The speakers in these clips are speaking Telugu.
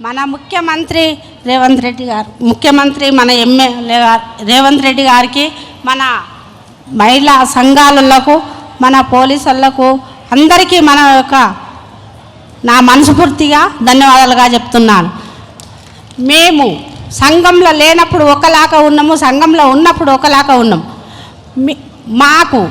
మన ముఖ్యమంత్రి రేవంత్ రెడ్డి గారు, మన ఎమ్మెల్యే గారు రేవంత్ రెడ్డి గారికి, మన మహిళా సంఘాలకు, మన పోలీసులకు అందరికీ నా మనస్ఫూర్తిగా ధన్యవాదాలుగా చెప్తున్నాను. మేము సంఘంలో లేనప్పుడు ఒకలాగా ఉన్నాము, సంఘంలో ఉన్నప్పుడు ఒకలాగా ఉన్నాము. మాకు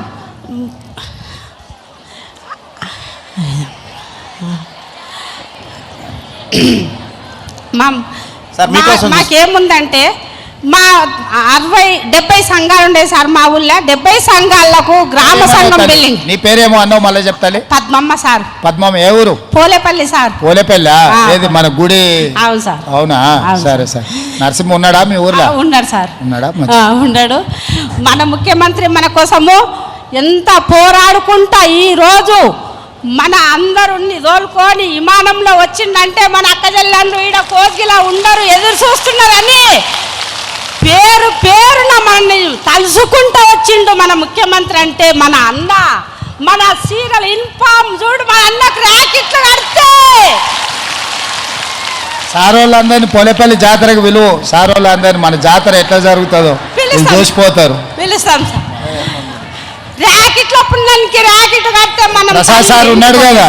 మాకేముందంటే మా 60-70 సంఘాలు ఉండే సార్. మా ఊళ్ళో 70 సంఘాలకు గ్రామ సంఘం బిల్డింగ్. నీ పేరేమో అన్నావు, మళ్ళీ చెప్తాలి. పద్మమ్మ సార్. పద్మమ్మ ఏ ఊరు? పోలేపల్లి సార్. పోలేపల్లి ఏది మన గుడి? అవును సార్. అవునా? సరే సార్. నరసింహ ఉన్నాడా మీ ఊర్లో? ఉన్నాడు సార్. ఉన్నాడా? ఉన్నాడు. మన ముఖ్యమంత్రి మన కోసము ఎంత పోరాడుకుంటా ఈ రోజు మన అందరుని తోలుకొని విమానంలో వచ్చిందంటే మన అక్కజల్లండ్రు ఈడ కోగిలా ఉండరు, ఎదురు చూస్తున్నారని పేరున మనల్ని తలుసుకుంటూ వచ్చిండు మన ముఖ్యమంత్రి. అంటే మన అన్న, మన సీరియల్ ఇన్ఫామ్ చూడు, మన అన్నకు ర్యాకెట్లు కడితే సార్ వాళ్ళందరినీ పోలేపల్లి జాతరకు విలువ. సార్ వాళ్ళందరినీ మన జాతర ఎట్లా జరుగుతుందో చూసిపోతారు. పిలుస్తాం సార్. ర్యాకెట్లో పుణ్యానికి ర్యాకెట్ కడితే మనం ప్రసాద్ సార్ ఉన్నాడు కదా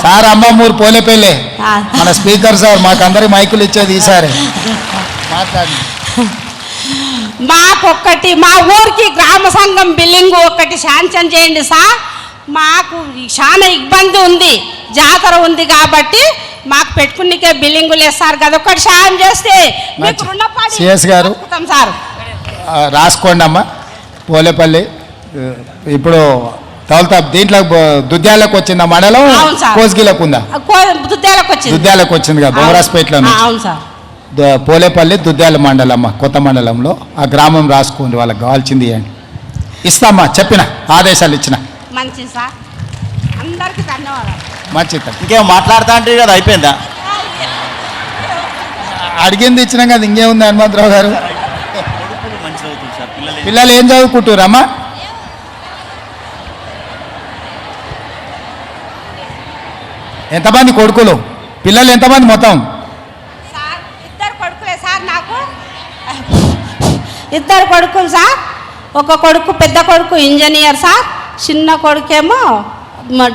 సార్, అమ్మమ్మూరు పోలేపల్లి మన స్పీకర్ సార్, మాకందరికి మైకులు ఇచ్చేది ఈసారి. మాట్లాడి మాకొక్కటి మా ఊరికి గ్రామ సంఘం బిల్డింగ్ ఒకటి శాంక్షన్ చేయండి సార్. మాకు చాలా ఇబ్బంది ఉంది, జాతర ఉంది కాబట్టి మాకు పెట్టుకునికే బిల్డింగ్ లేదు సార్. కదా ఒకటి సాయం చేస్తే మీకు రుణపడి సిఎస్ గారు సార్ రాసుకోండి అమ్మా. పోలేపల్లి ఇప్పుడు తౌలతా దీంట్లో దుద్యాలకు వచ్చిందా మండలం? కోస్గిలకు ఉందా? దుద్యాలకు వచ్చింది కదా బొమ్మరాజ్పేటలో. అవును సార్. పోలేపల్లి దుద్యాల మండలం, కొత్త మండలంలో ఆ గ్రామం రాసుకోండి, వాళ్ళకి కావాల్సింది ఇవ్వండి. ఇస్తామ్మా, చెప్పిన ఆదేశాలు ఇచ్చిన. మంచిది సార్, అందరికీ ధన్యవాదాలు. మంచిది. ఇంకేం మాట్లాడుతా అంటే కదా అయిపోయిందా? అడిగింది ఇచ్చినాం కదా, ఇంకేముంది హనుమంతరావు గారు? పిల్లలు ఏం చదువుకుంటురమ్మా? ఎంతమంది కొడుకులు? పిల్లలు ఎంతమంది మొత్తం? సార్ 2 కొడుకులే సార్. నాకు 2 కొడుకులు సార్. ఒక కొడుకు, పెద్ద కొడుకు ఇంజనీర్ సార్, చిన్న కొడుకేమో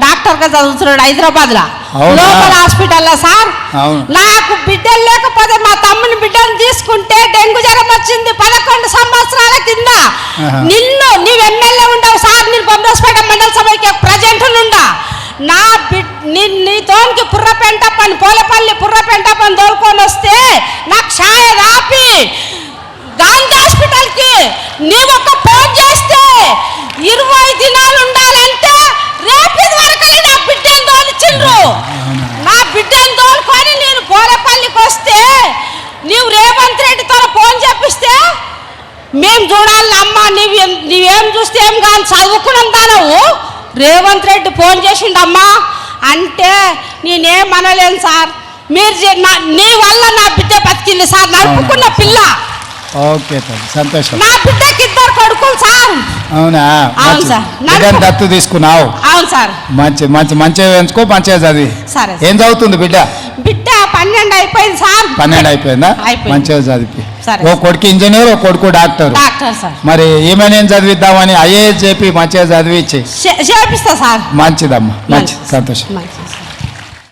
డాక్టర్గా చదువుతున్నాడు హైదరాబాద్లో, లోకల్ హాస్పిటల్లో సార్. నాకు బిడ్డలు లేకపోతే మా తమ్ముని బిడ్డను తీసుకుంటే డెంగ్యూ జ్వరం వచ్చింది 11 సంవత్సరాల కింద. నీవు ఎమ్మెల్యే ఉండవు సార్, నేను బొమ్మరాజ్పేట మండల సభకి ప్రజెంట్ నుండా. నీతోనికి పుర్రపెంట పని, పోలేపల్లి పుర్రపెంట పని తోలుకొని వస్తే నాకు ఛాయ రాపి గాంధీ హాస్పిటల్కి నీవు ఒక ఫోన్ చేస్తే 20 దినాలు ఉండాలంటే రేపు వరకు నా బిడ్డను తోలిచ్చిండ్రు. నా బిడ్డను తోలుకొని నేను పోలేపల్లికి వస్తే నీవు రేవంత్ రెడ్డితో ఫోన్ చేపిస్తే మేము చూడాలి అమ్మ, నీవేం చూస్తే ఏం కానీ చదువుకున్నాం దానవు. రేవంత్ రెడ్డి ఫోన్ చేసిండమ్మా అంటే నేనేమనలేను సార్. మీరు నీ వల్ల నా బిడ్డ బతికింది సార్, నడుపుకున్న పిల్ల. ఓకే సంతోషం. నా బిడ్డకి 2 కొడుకులు సార్. అవునా? అవును సార్. దత్తు తీసుకున్నావు? అవును సార్. మంచిగా ఎంచుకో, మంచిగా చదివి. సరే. ఏం చదువుతుంది బిడ్డ? 12 అయిపోయింది సార్. 12 అయిపోయిందా? మంచిగా చదివి. ఓ కొడుకు ఇంజనీర్, ఓ కొడుకు డాక్టర్. మరి ఏమైనా చదివిద్దామని IAS చెప్పి మంచిగా చదివించి చేపిస్తా సార్. మంచిదమ్మా, మంచిది, సంతోషం.